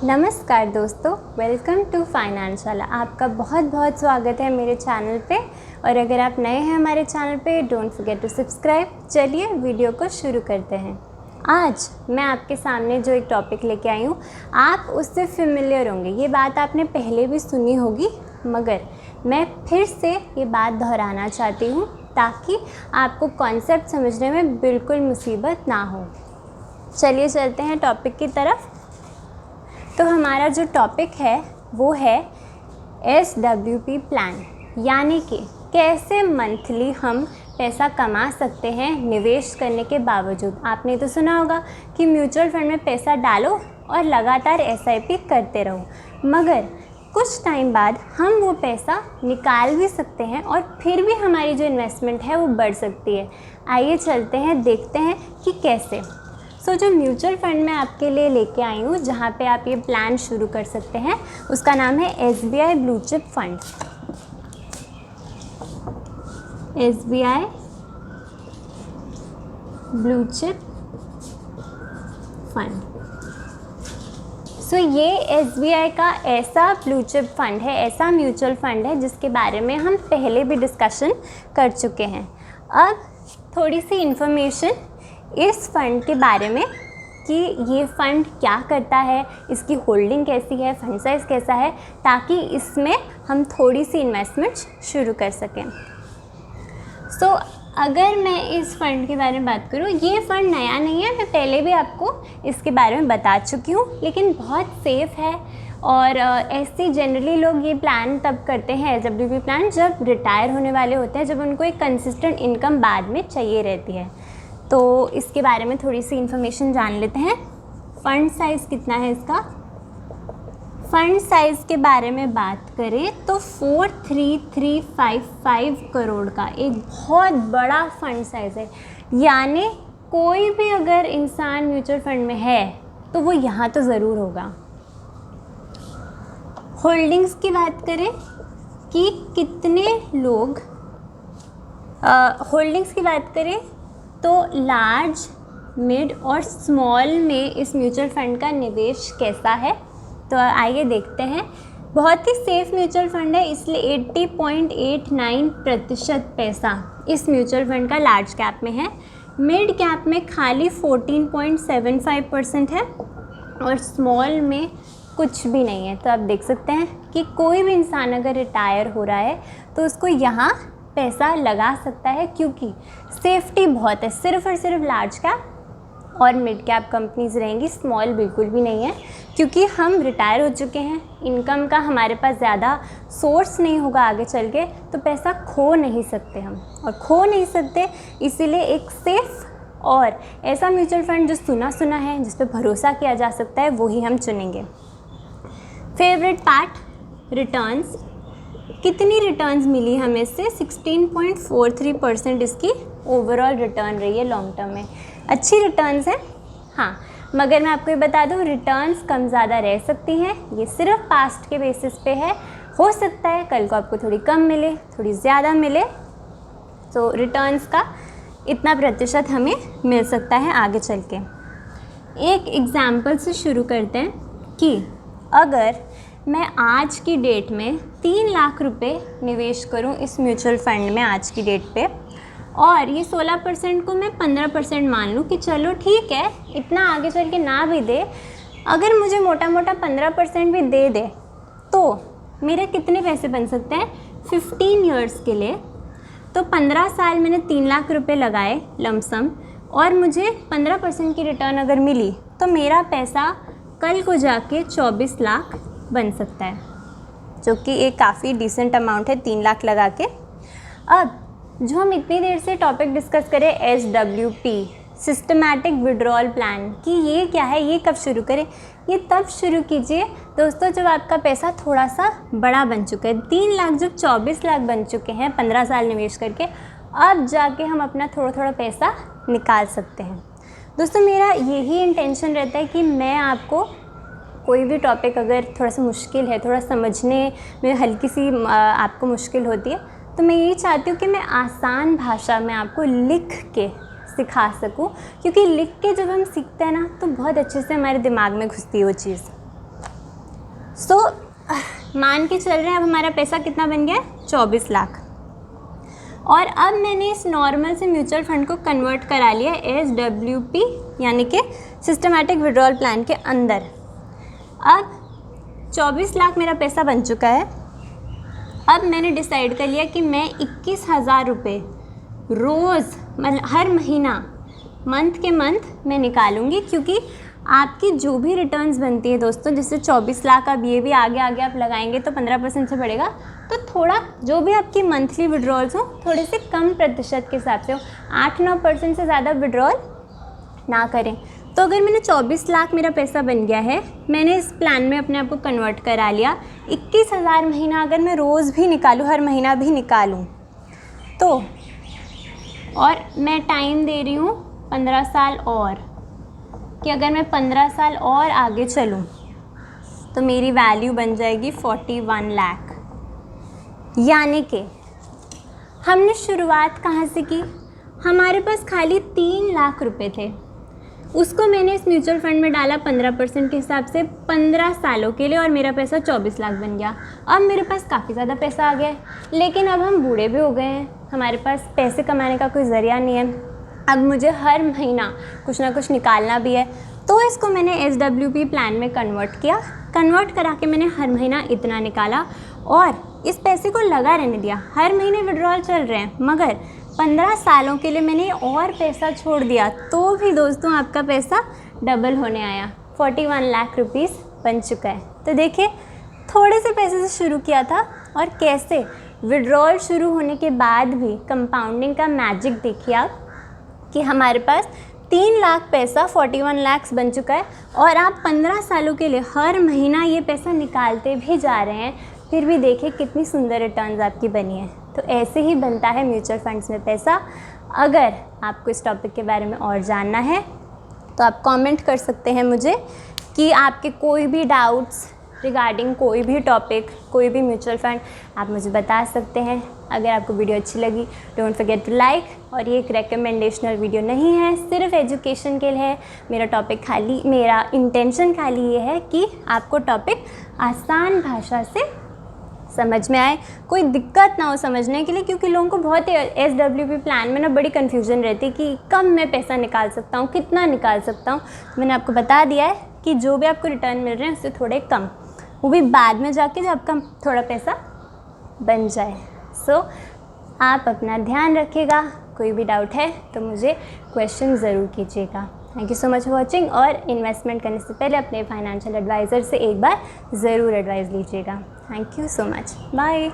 नमस्कार दोस्तों, welcome to finance वाला। आपका बहुत बहुत स्वागत है मेरे चैनल पे। और अगर आप नए हैं हमारे चैनल पे, डोंट फॉरगेट टू सब्सक्राइब। चलिए वीडियो को शुरू करते हैं। आज मैं आपके सामने जो एक टॉपिक लेके आई हूँ, आप उससे फेमिलियर होंगे। ये बात आपने पहले भी सुनी होगी, मगर मैं फिर से ये बात दोहराना चाहती हूँ ताकि आपको कॉन्सेप्ट समझने में बिल्कुल मुसीबत ना हो। चलिए चलते हैं टॉपिक की तरफ। तो हमारा जो टॉपिक है वो है SWP प्लान, यानी कि कैसे मंथली हम पैसा कमा सकते हैं निवेश करने के बावजूद। आपने तो सुना होगा कि म्यूचुअल फंड में पैसा डालो और लगातार SIP करते रहो, मगर कुछ टाइम बाद हम वो पैसा निकाल भी सकते हैं और फिर भी हमारी जो इन्वेस्टमेंट है वो बढ़ सकती है। आइए चलते हैं, देखते हैं कि कैसे। जो म्यूचुअल फंड मैं आपके लिए लेके आई हूँ, जहाँ पे आप ये प्लान शुरू कर सकते हैं, उसका नाम है SBI blue chip fund. SBI blue chip fund. ये SBI का ऐसा ब्लू चिप फंड है, ऐसा म्यूचुअल फंड है जिसके बारे में हम पहले भी डिस्कशन कर चुके हैं। अब थोड़ी सी इन्फॉर्मेशन इस फंड के बारे में कि ये फ़ंड क्या करता है, इसकी होल्डिंग कैसी है, फंड साइज़ कैसा है, ताकि इसमें हम थोड़ी सी इन्वेस्टमेंट शुरू कर सकें। अगर मैं इस फ़ंड के बारे में बात करूँ, ये फ़ंड नया नहीं है, मैं पहले भी आपको इसके बारे में बता चुकी हूँ, लेकिन बहुत सेफ़ है। और ऐसे जनरली लोग ये प्लान तब करते हैं, SWP प्लान, जब रिटायर होने वाले होते हैं, जब उनको एक कंसिस्टेंट इनकम बाद में चाहिए रहती है। तो इसके बारे में थोड़ी सी इन्फॉर्मेशन जान लेते हैं। फ़ंड साइज़ कितना है इसका? फ़ंड साइज़ के बारे में बात करें तो 43355 करोड़ का एक बहुत बड़ा फ़ंड साइज़ है। यानी कोई भी अगर इंसान म्यूचुअल फंड में है तो वो यहाँ तो ज़रूर होगा। होल्डिंग्स की बात करें कि कितने लोग होल्डिंग्स की बात करें तो लार्ज, मिड और स्मॉल में इस म्यूचुअल फंड का निवेश कैसा है, तो आइए देखते हैं। बहुत ही सेफ म्यूचुअल फंड है, इसलिए 80.89% पैसा इस म्यूचुअल फंड का लार्ज कैप में है। मिड कैप में खाली 14.75% है और स्मॉल में कुछ भी नहीं है। तो आप देख सकते हैं कि कोई भी इंसान अगर रिटायर हो रहा है तो उसको यहाँ पैसा लगा सकता है, क्योंकि सेफ्टी बहुत है। सिर्फ और सिर्फ लार्ज कैप और मिड कैप कंपनीज रहेंगी, स्मॉल बिल्कुल भी नहीं है, क्योंकि हम रिटायर हो चुके हैं, इनकम का हमारे पास ज़्यादा सोर्स नहीं होगा आगे चल के, तो पैसा खो नहीं सकते हम, और खो नहीं सकते इसीलिए एक सेफ़ और ऐसा म्यूचुअल फंड जो सुना है, जिस पर भरोसा किया जा सकता है, वो ही हम चुनेंगे। Favourite part, returns. कितनी रिटर्न्स मिली हमें इससे? 16.43% इसकी ओवरऑल रिटर्न रही है लॉन्ग टर्म में। अच्छी रिटर्न्स है, हाँ, मगर मैं आपको ये बता दूँ, रिटर्न्स कम ज़्यादा रह सकती हैं। ये सिर्फ पास्ट के बेसिस पे है, हो सकता है कल को आपको थोड़ी कम मिले, थोड़ी ज़्यादा मिले। तो रिटर्न्स का इतना प्रतिशत हमें मिल सकता है आगे चल के। एक एग्ज़ाम्पल से शुरू करते हैं कि अगर मैं आज की डेट में 3 लाख रुपए निवेश करूं इस म्यूचुअल फंड में आज की डेट पे, और ये 16% को मैं 15% मान लूँ कि चलो ठीक है, इतना आगे चल के ना भी दे, अगर मुझे मोटा मोटा 15% भी दे दे तो मेरे कितने पैसे बन सकते हैं 15 ईयर्स के लिए। तो 15 साल मैंने 3 लाख रुपए लगाए लमसम, और मुझे 15% की रिटर्न अगर मिली तो मेरा पैसा कल को जाके 24 लाख बन सकता है, जो कि एक काफ़ी डिसेंट अमाउंट है 3 लाख लगा के। अब जो हम इतनी देर से टॉपिक डिस्कस करें, SWP, सिस्टमैटिक विड्रॉल प्लान, कि ये क्या है, ये कब शुरू करें? ये तब शुरू कीजिए दोस्तों जब आपका पैसा थोड़ा सा बड़ा बन चुका है। 3 लाख जब 24 लाख बन चुके हैं 15 साल निवेश करके, अब जाके हम अपना थोड़ा थोड़ा पैसा निकाल सकते हैं। दोस्तों मेरा यही इंटेंशन रहता है कि मैं आपको कोई भी टॉपिक अगर थोड़ा सा मुश्किल है, थोड़ा समझने में हल्की सी आपको मुश्किल होती है, तो मैं यही चाहती हूँ कि मैं आसान भाषा में आपको लिख के सिखा सकूँ, क्योंकि लिख के जब हम सीखते हैं ना तो बहुत अच्छे से हमारे दिमाग में घुसती है वो चीज़। सो मान के चल रहे हैं अब हमारा पैसा कितना बन गया है 24 लाख। और अब मैंने इस नॉर्मल से म्यूचुअल फंड को कन्वर्ट करा लिया SWP यानी कि सिस्टमैटिक विड्रॉल प्लान के अंदर। अब 24 लाख मेरा पैसा बन चुका है। अब मैंने डिसाइड कर लिया कि मैं 21,000 रुपये रोज़ मतलब हर महीना मंथ के मंथ मैं निकालूंगी, क्योंकि आपकी जो भी रिटर्न्स बनती है दोस्तों, जैसे 24 लाख अब ये भी आगे आप लगाएंगे तो 15% से बढ़ेगा, तो थोड़ा जो भी आपकी मंथली विड्रॉल्स हो थोड़े से कम प्रतिशत के हिसाब से हो, 8-9% से ज़्यादा विड्रॉल ना करें। तो अगर मैंने 24 लाख मेरा पैसा बन गया है, मैंने इस प्लान में अपने आप को कन्वर्ट करा लिया, 21,000 महीना अगर मैं रोज़ भी निकालूँ, हर महीना भी निकालूँ, तो और मैं टाइम दे रही हूँ 15 साल और, कि अगर मैं 15 साल और आगे चलूँ तो मेरी वैल्यू बन जाएगी 41 लाख। यानी कि हमने शुरुआत कहाँ से की, हमारे पास खाली 3 लाख रुपए थे, उसको मैंने इस म्यूचुअल फंड में डाला 15% के हिसाब से 15 सालों के लिए, और मेरा पैसा 24 लाख बन गया। अब मेरे पास काफ़ी ज़्यादा पैसा आ गया है, लेकिन अब हम बूढ़े भी हो गए हैं, हमारे पास पैसे कमाने का कोई ज़रिया नहीं है, अब मुझे हर महीना कुछ ना कुछ निकालना भी है। तो इसको मैंने SWP प्लान में कन्वर्ट किया, कन्वर्ट करा के मैंने हर महीना इतना निकाला और इस पैसे को लगा रहने दिया। हर महीने विड्रॉल चल रहे हैं, मगर 15 सालों के लिए मैंने और पैसा छोड़ दिया, तो भी दोस्तों आपका पैसा डबल होने आया, 41 लाख रुपीज़ बन चुका है। तो देखिए, थोड़े से पैसे से शुरू किया था और कैसे विड्रॉल शुरू होने के बाद भी कंपाउंडिंग का मैजिक देखिए आप, कि हमारे पास 3 लाख पैसा 41 लाख बन चुका है, और आप 15 सालों के लिए हर महीना ये पैसा निकालते भी जा रहे हैं, फिर भी देखिए कितनी सुंदर रिटर्न्स आपकी बनी है। तो ऐसे ही बनता है म्यूचुअल फंड्स में पैसा। अगर आपको इस टॉपिक के बारे में और जानना है तो आप कमेंट कर सकते हैं मुझे, कि आपके कोई भी डाउट्स रिगार्डिंग कोई भी टॉपिक, कोई भी म्यूचुअल फंड, आप मुझे बता सकते हैं। अगर आपको वीडियो अच्छी लगी, डोंट फॉरगेट टू लाइक। और ये एक रिकमेंडेशनल वीडियो नहीं है, सिर्फ एजुकेशन के लिए है। मेरा इंटेंशन खाली ये है कि आपको टॉपिक आसान भाषा से समझ में आए, कोई दिक्कत ना हो समझने के लिए, क्योंकि लोगों को बहुत SWP प्लान में ना बड़ी कन्फ्यूजन रहती है कि कब मैं पैसा निकाल सकता हूँ, कितना निकाल सकता हूँ। तो मैंने आपको बता दिया है कि जो भी आपको रिटर्न मिल रहे हैं उससे थोड़े कम, वो भी बाद में जाके जब आपका थोड़ा पैसा बन जाए। सो आप अपना ध्यान रखिएगा, कोई भी डाउट है तो मुझे क्वेश्चन ज़रूर कीजिएगा। Thank you so much for watching. और इन्वेस्टमेंट करने से पहले अपने फाइनेंशियल एडवाइज़र से एक बार ज़रूर एडवाइस लीजिएगा। Thank you so much, bye.